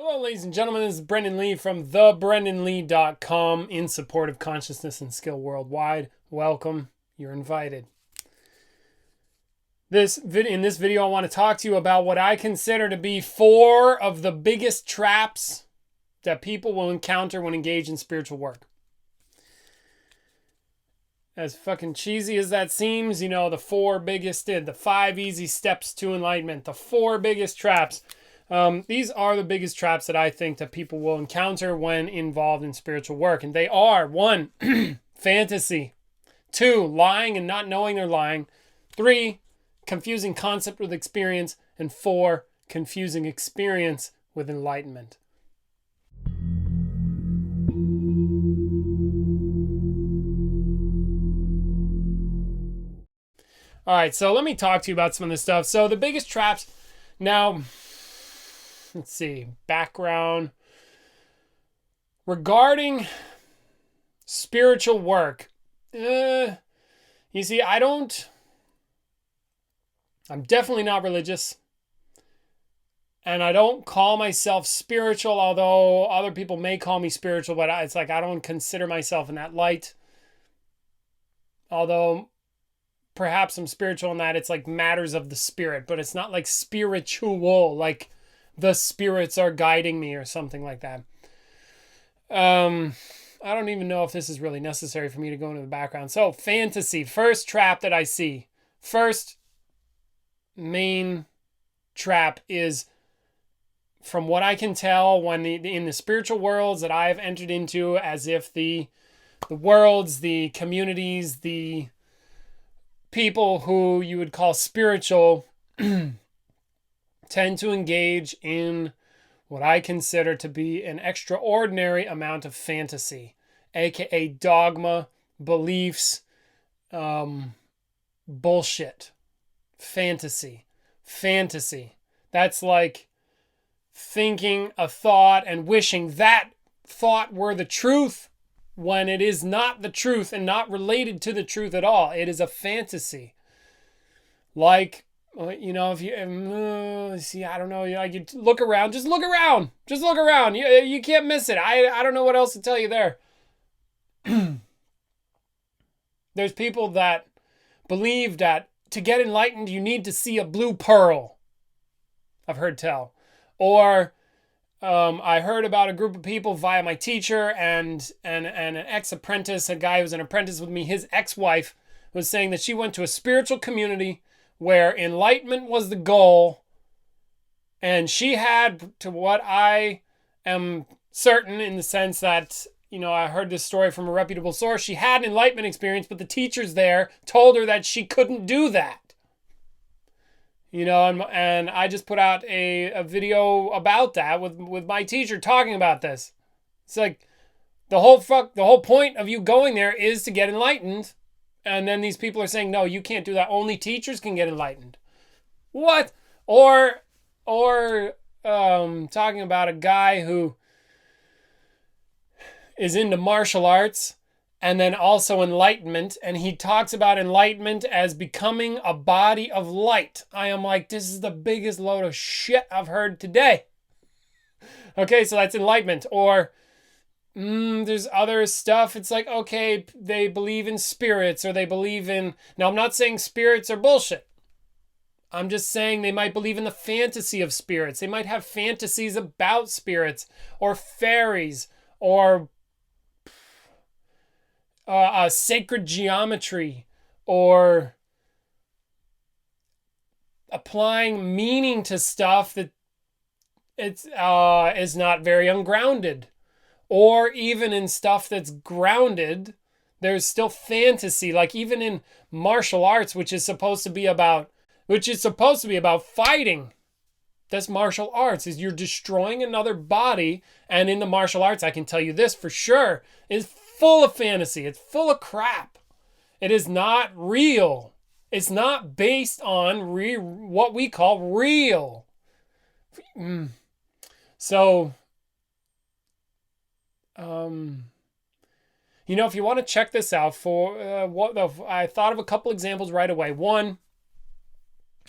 Hello, ladies and gentlemen. This is Brendan Lee from thebrendanlee.com in support of consciousness and skill worldwide. Welcome. You're invited. In this video, I want to talk to you about what I consider to be 4 of the biggest traps that people will encounter when engaged in spiritual work. As fucking cheesy as that seems, the 5 easy steps to enlightenment, the 4 biggest traps. These are the biggest traps that I think that people will encounter when involved in spiritual work. And they are 1, fantasy. 2, lying and not knowing they're lying. 3, confusing concept with experience. And 4, confusing experience with enlightenment. All right, so let me talk to you about some of this stuff. So the biggest traps now... Let's see, background. Regarding spiritual work, you see, I'm definitely not religious. And I don't call myself spiritual, although other people may call me spiritual, but it's like I don't consider myself in that light. Although perhaps I'm spiritual in that it's like matters of the spirit, but it's not like spiritual, like the spirits are guiding me or something like that. I don't even know if this is really necessary for me to go into the background. So fantasy, first trap that I see. First main trap is, from what I can tell, when in the spiritual worlds that I've entered into, as if the worlds, the communities, the people who you would call spiritual tend to engage in what I consider to be an extraordinary amount of fantasy, aka dogma, beliefs, bullshit. Fantasy. That's like thinking a thought and wishing that thought were the truth when it is not the truth and not related to the truth at all. It is a fantasy. Like, if you see, I don't know, you look around, just look around. You can't miss it. I don't know what else to tell you there. There's people that believe that to get enlightened, you need to see a blue pearl. I've heard tell. Or I heard about a group of people via my teacher and an ex-apprentice, a guy who was an apprentice with me, his ex-wife was saying that she went to a spiritual community where enlightenment was the goal, and she had, to what I am certain, in the sense that, I heard this story from a reputable source, she had an enlightenment experience, but the teachers there told her that she couldn't do that. And I just put out a video about that with my teacher talking about this. It's like, the whole point of you going there is to get enlightened. And then these people are saying, no, you can't do that. Only teachers can get enlightened. What? Or talking about a guy who is into martial arts and then also enlightenment. And he talks about enlightenment as becoming a body of light. I am like, this is the biggest load of shit I've heard today. Okay, so that's enlightenment. Or there's other stuff. It's like, okay, they believe in spirits, or they believe in... Now, I'm not saying spirits are bullshit. I'm just saying they might believe in the fantasy of spirits. They might have fantasies about spirits, or fairies, or sacred geometry, or applying meaning to stuff that it's is not very ungrounded. Or even in stuff that's grounded, there's still fantasy. Like even in martial arts, which is supposed to be about fighting. That's martial arts, is you're destroying another body. And in the martial arts, I can tell you this for sure, is full of fantasy. It's full of crap. It is not real. It's not based on what we call real. So... if you want to check this out I thought of a couple examples right away. One,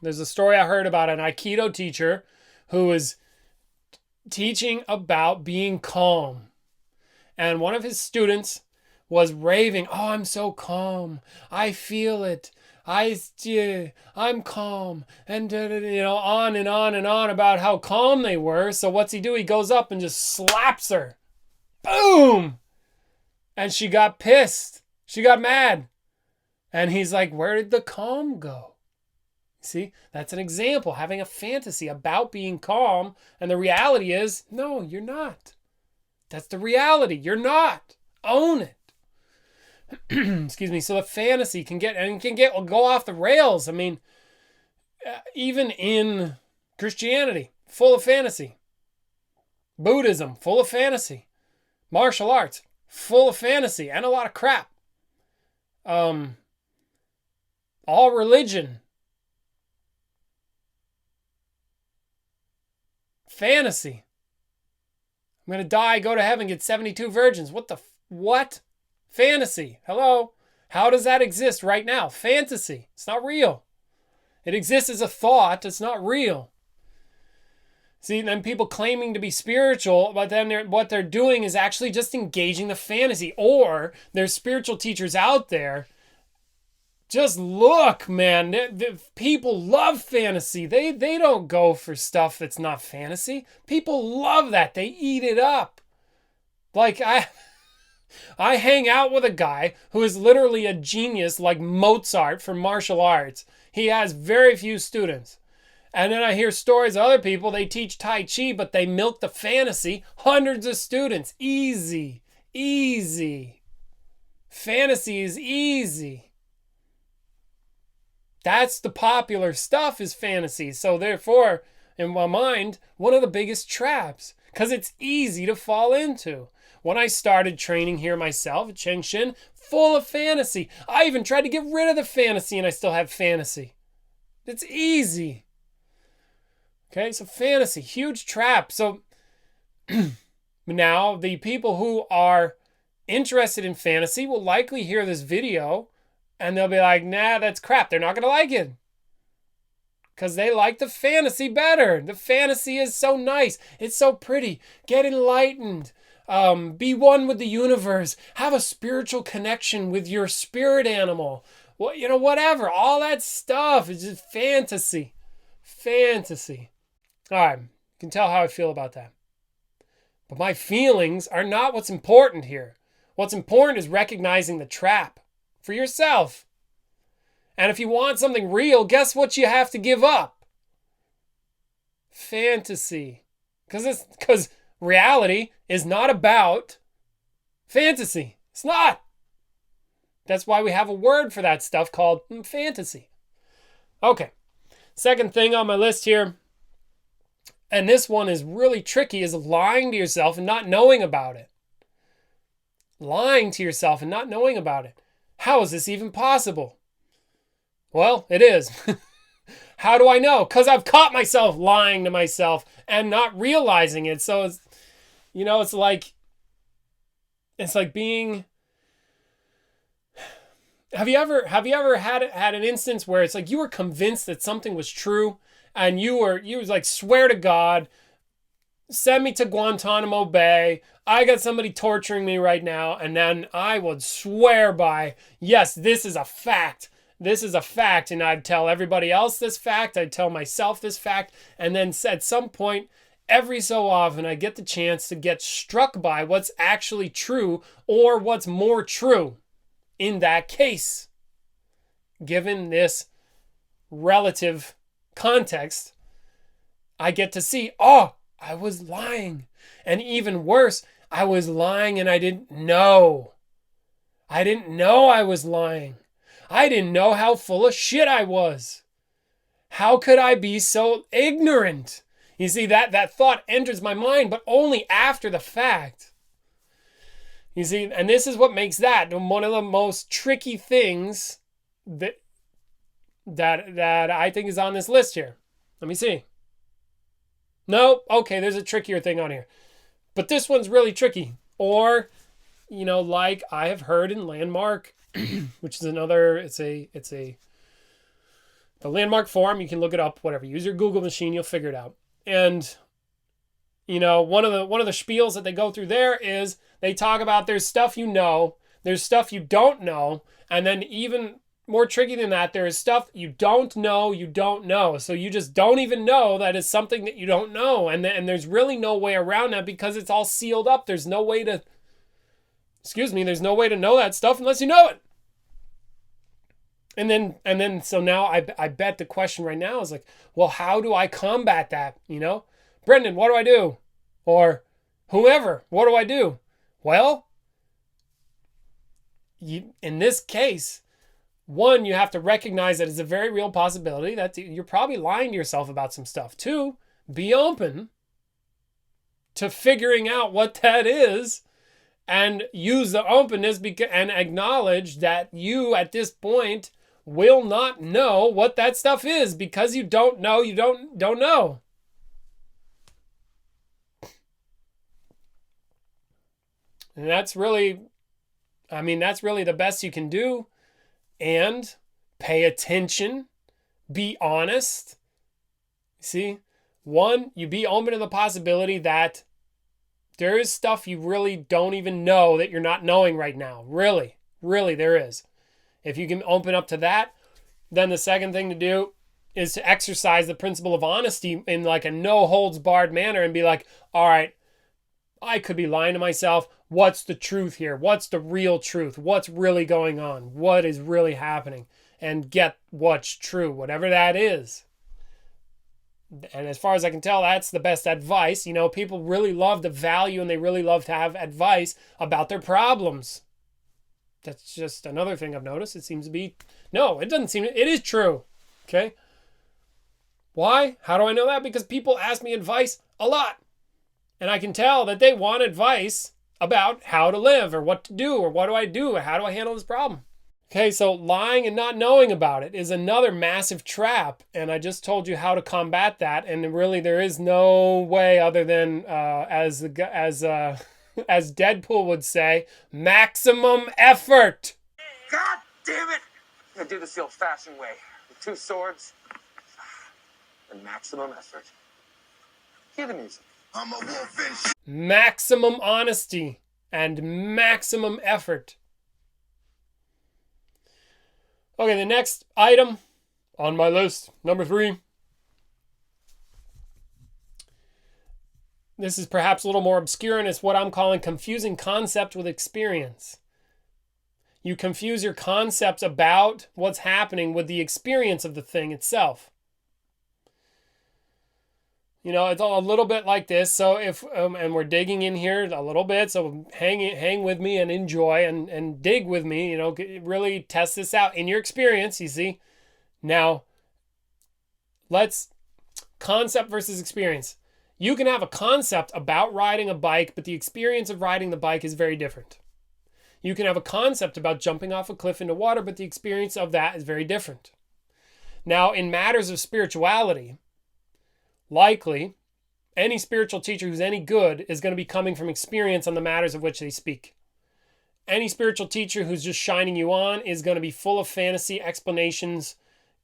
there's a story I heard about an Aikido teacher who was teaching about being calm. And one of his students was raving, "Oh, I'm so calm. I feel it. I'm calm." And, on and on and on about how calm they were. So what's he do? He goes up and just slaps her. Boom! And she got pissed. She got mad. And he's like, "Where did the calm go?" See, that's an example, having a fantasy about being calm. And the reality is, no, you're not. That's the reality. You're not. Own it. Excuse me. So the fantasy can go off the rails. I mean, even in Christianity, full of fantasy. Buddhism, full of fantasy. Martial arts, full of fantasy and a lot of crap. All religion, fantasy. I'm going to die, go to heaven, get 72 virgins. What? Fantasy. Hello? How does that exist right now? Fantasy. It's not real. It exists as a thought. It's not real. See, then people claiming to be spiritual, but then what they're doing is actually just engaging the fantasy. Or there's spiritual teachers out there. Just look, man. People love fantasy. They don't go for stuff that's not fantasy. People love that. They eat it up. Like I hang out with a guy who is literally a genius like Mozart for martial arts. He has very few students. And then I hear stories of other people, they teach Tai Chi, but they milk the fantasy. Hundreds of students. Easy. Easy. Fantasy is easy. That's the popular stuff, is fantasy. So therefore, in my mind, one of the biggest traps. Because it's easy to fall into. When I started training here myself at Cheng Shin, full of fantasy. I even tried to get rid of the fantasy and I still have fantasy. It's easy. Okay, so fantasy, huge trap. So now the people who are interested in fantasy will likely hear this video and they'll be like, "Nah, that's crap." They're not going to like it. Because they like the fantasy better. The fantasy is so nice. It's so pretty. Get enlightened. Be one with the universe. Have a spiritual connection with your spirit animal. Well, whatever. All that stuff is just fantasy. Fantasy. All right. You can tell how I feel about that. But my feelings are not what's important here. What's important is recognizing the trap for yourself. And if you want something real, guess what you have to give up? Fantasy. Because reality is not about fantasy. It's not. That's why we have a word for that stuff called fantasy. Okay. Second thing on my list here, and this one is really tricky, is lying to yourself and not knowing about it. Lying to yourself and not knowing about it. How is this even possible? Well, it is. How do I know? Because I've caught myself lying to myself and not realizing it. So it's like being. Have you ever had an instance where it's like you were convinced that something was true and you was like, swear to God, send me to Guantanamo Bay. I got somebody torturing me right now, and then I would swear by, yes, this is a fact. This is a fact, and I'd tell everybody else this fact. I'd tell myself this fact, and then at some point, every so often, I get the chance to get struck by what's actually true or what's more true in that case. Given this relative context, I get to see, oh, I was lying. And even worse, I was lying and I didn't know. I didn't know I was lying. I didn't know how full of shit I was. How could I be so ignorant? You see, that thought enters my mind, but only after the fact. You see, and this is what makes that one of the most tricky things that I think is on this list here. Let me see. No, okay, there's a trickier thing on here. But this one's really tricky. Or, like I have heard in Landmark, which is another, the Landmark Forum, you can look it up, whatever. Use your Google machine, you'll figure it out. And one of the spiels that they go through there is they talk about there's stuff you know, there's stuff you don't know, and then even more tricky than that, there is stuff you don't know, you don't know. So you just don't even know that is something that you don't know. And there's really no way around that because it's all sealed up. There's no way to, there's no way to know that stuff unless you know it. And then so now I bet the question right now is like, well, how do I combat that? Brendan, what do I do? Or whoever, what do I do? Well, in this case, one, you have to recognize that it's a very real possibility that you're probably lying to yourself about some stuff. Two, be open to figuring out what that is and use the openness and acknowledge that you at this point will not know what that stuff is because you don't know, you don't know. And that's really the best you can do. And pay attention, be honest. See, one, you be open to the possibility that there is stuff you really don't even know that you're not knowing right now. Really, really there is. If you can open up to that, then the second thing to do is to exercise the principle of honesty in like a no holds barred manner and be like, all right, I could be lying to myself. What's the truth here? What's the real truth? What's really going on? What is really happening? And get what's true, whatever that is. And as far as I can tell, that's the best advice. People really love the value and they really love to have advice about their problems. That's just another thing I've noticed. It seems to be, no, it doesn't seem, it is true. Okay. Why? How do I know that? Because people ask me advice a lot. And I can tell that they want advice about how to live or what to do or what do I do or how do I handle this problem. Okay, so lying and not knowing about it is another massive trap. And I just told you how to combat that. And really there is no way other than, as Deadpool would say, maximum effort. God damn it! I'm gonna do this the old-fashioned way. With 2 swords and maximum effort. Hear the music. I'm a wolf in maximum honesty and maximum effort. Okay, the next item on my list, number 3. This is perhaps a little more obscure and it's what I'm calling confusing concept with experience. You confuse your concepts about what's happening with the experience of the thing itself. It's a little bit like this. So if, and we're digging in here a little bit, so hang with me and enjoy and dig with me, really test this out in your experience, you see. Now, let's concept versus experience. You can have a concept about riding a bike, but the experience of riding the bike is very different. You can have a concept about jumping off a cliff into water, but the experience of that is very different. Now, in matters of spirituality, likely, any spiritual teacher who's any good is going to be coming from experience on the matters of which they speak. Any spiritual teacher who's just shining you on is going to be full of fantasy, explanations,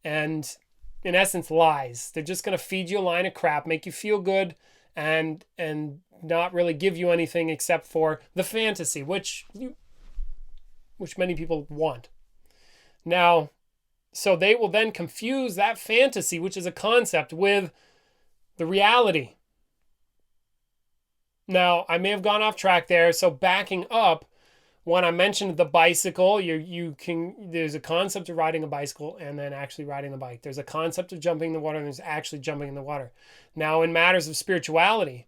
and, in essence, lies. They're just going to feed you a line of crap, make you feel good, and not really give you anything except for the fantasy, which many people want. Now, so they will then confuse that fantasy, which is a concept, with the reality. Now, I may have gone off track there, so backing up, when I mentioned the bicycle, there's a concept of riding a bicycle and then actually riding the bike. There's a concept of jumping in the water and there's actually jumping in the water. Now, in matters of spirituality,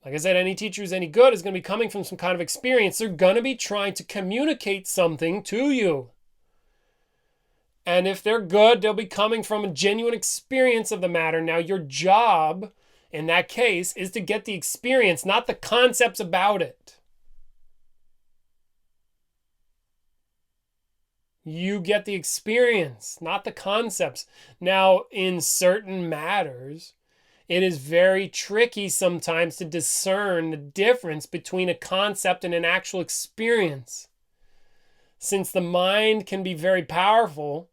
like I said, any teacher who's any good is going to be coming from some kind of experience. They're going to be trying to communicate something to you. And if they're good, they'll be coming from a genuine experience of the matter. Now, your job in that case is to get the experience, not the concepts about it. You get the experience, not the concepts. Now, in certain matters, it is very tricky sometimes to discern the difference between a concept and an actual experience. Since the mind can be very powerful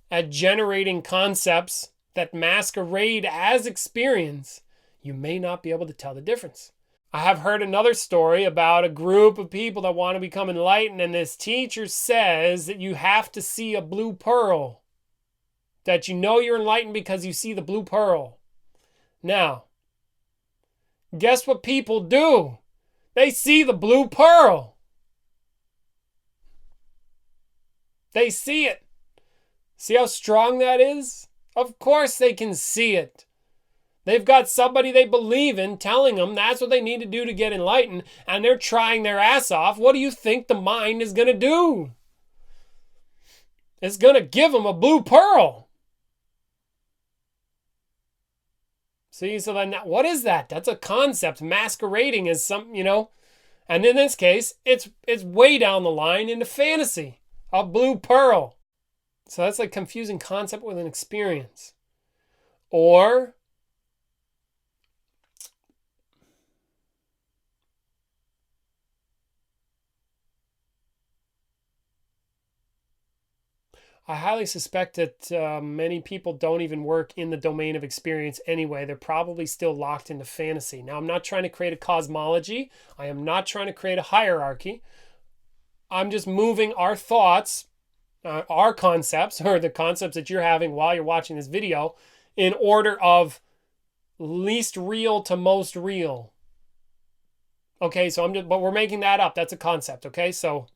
at generating concepts that masquerade as experience, you may not be able to tell the difference. I have heard another story about a group of people that want to become enlightened, and this teacher says that you have to see a blue pearl. That you know you're enlightened because you see the blue pearl. Now, guess what people do? They see the blue pearl. They see it. See how strong that is? Of course they can see it. They've got somebody they believe in telling them that's what they need to do to get enlightened, and they're trying their ass off. What do you think the mind is going to do? It's going to give them a blue pearl. See, so then what is that? That's a concept masquerading as something, and in this case, it's way down the line into fantasy. A blue pearl. So that's like confusing concept with an experience. Or I highly suspect that many people don't even work in the domain of experience anyway. They're probably still locked into fantasy. Now, I'm not trying to create a cosmology. I am not trying to create a hierarchy. I'm just moving our thoughts, our concepts, or the concepts that you're having while you're watching this video, in order of least real to most real. Okay, so but we're making that up. That's a concept, okay? So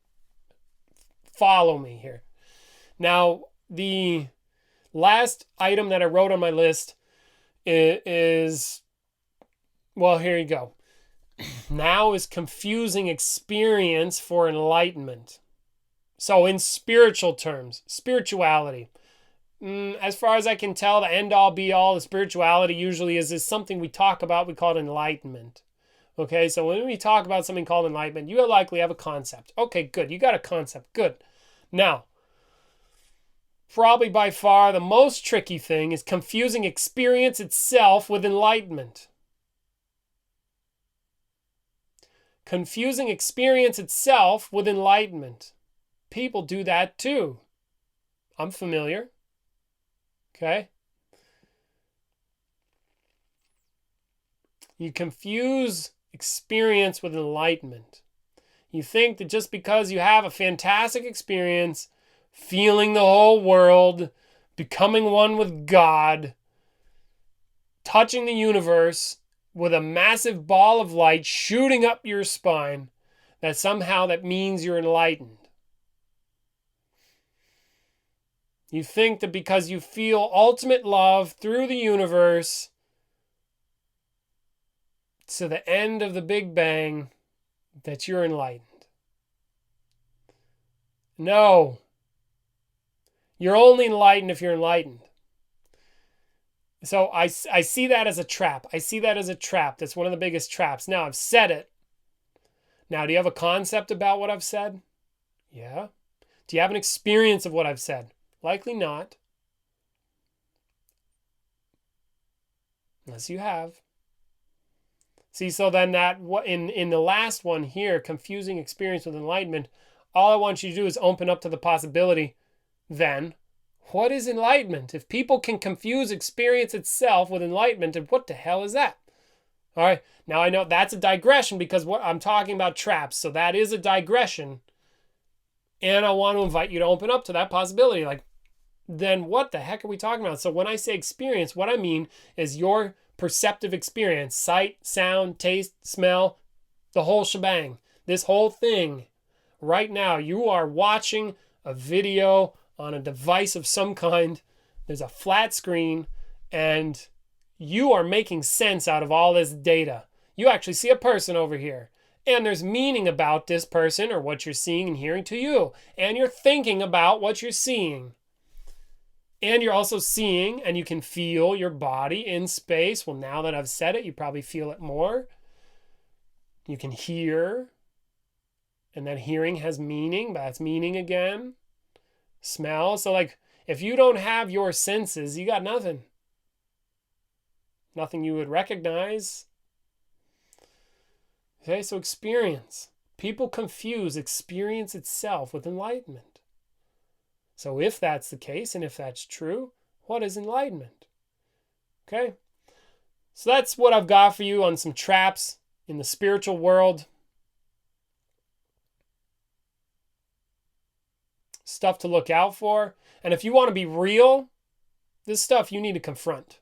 follow me here. Now, the last item that I wrote on my list is, well, here you go. Now is confusing experience for enlightenment. So in spiritual terms, spirituality. As far as I can tell, the end-all, be-all of spirituality usually is something we talk about. We call it enlightenment. Okay, so when we talk about something called enlightenment, you likely have a concept. Okay, good. You got a concept. Good. Now, probably by far the most tricky thing is confusing experience itself with enlightenment. Confusing experience itself with enlightenment. People do that too. I'm familiar. Okay? You confuse experience with enlightenment. You think that just because you have a fantastic experience, feeling the whole world, becoming one with God, touching the universe with a massive ball of light shooting up your spine, that somehow that means you're enlightened. You think that because you feel ultimate love through the universe to the end of the Big Bang, that you're enlightened. No. You're only enlightened if you're enlightened. So I see that as a trap. I see that as a trap. That's one of the biggest traps. Now, I've said it. Now, do you have a concept about what I've said? Yeah. Do you have an experience of what I've said? Likely not. Unless you have. See, so then that in the last one here, confusing experience with enlightenment, all I want you to do is open up to the possibility, then, what is enlightenment? If people can confuse experience itself with enlightenment, then what the hell is that? All right, now I know that's a digression because what I'm talking about traps, so that is a digression. And I want to invite you to open up to that possibility. Like, then what the heck are we talking about? So when I say experience, what I mean is your perceptive experience, sight, sound, taste, smell, the whole shebang. This whole thing. Right now, you are watching a video on a device of some kind. There's a flat screen, and you are making sense out of all this data. You actually see a person over here, and there's meaning about this person or what you're seeing and hearing to you, and you're thinking about what you're seeing. And you're also seeing, and you can feel your body in space. Well, now that I've said it, you probably feel it more. You can hear, and that hearing has meaning, but that's meaning again. Smell. So like, if you don't have your senses, you got nothing. Nothing you would recognize. Okay, so experience. People confuse experience itself with enlightenment. So if that's the case, and if that's true, what is enlightenment? Okay? So that's what I've got for you on some traps in the spiritual world. Stuff to look out for. And if you want to be real, this stuff you need to confront.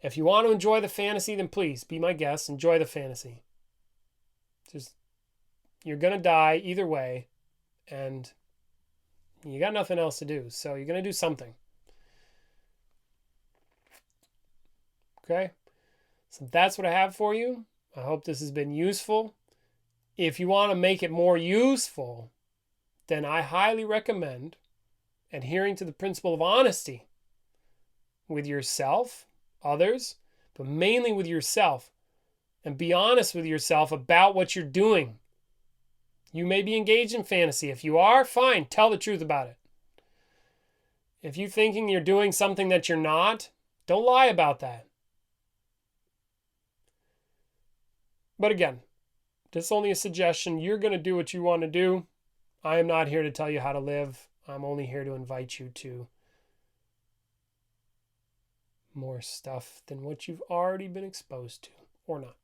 If you want to enjoy the fantasy, then please be my guest. Enjoy the fantasy. Just, you're going to die either way, and you got nothing else to do. So you're going to do something. Okay? So that's what I have for you. I hope this has been useful. If you want to make it more useful, then I highly recommend adhering to the principle of honesty with yourself, others, but mainly with yourself. And be honest with yourself about what you're doing. You may be engaged in fantasy. If you are, fine, tell the truth about it. If you're thinking you're doing something that you're not, don't lie about that. But again, this is only a suggestion. You're going to do what you want to do. I am not here to tell you how to live. I'm only here to invite you to more stuff than what you've already been exposed to, or not.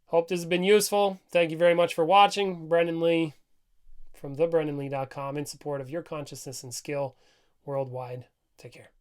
Hope this has been useful. Thank you very much for watching. Brendan Lee from thebrendonlee.com in support of your consciousness and skill worldwide. Take care.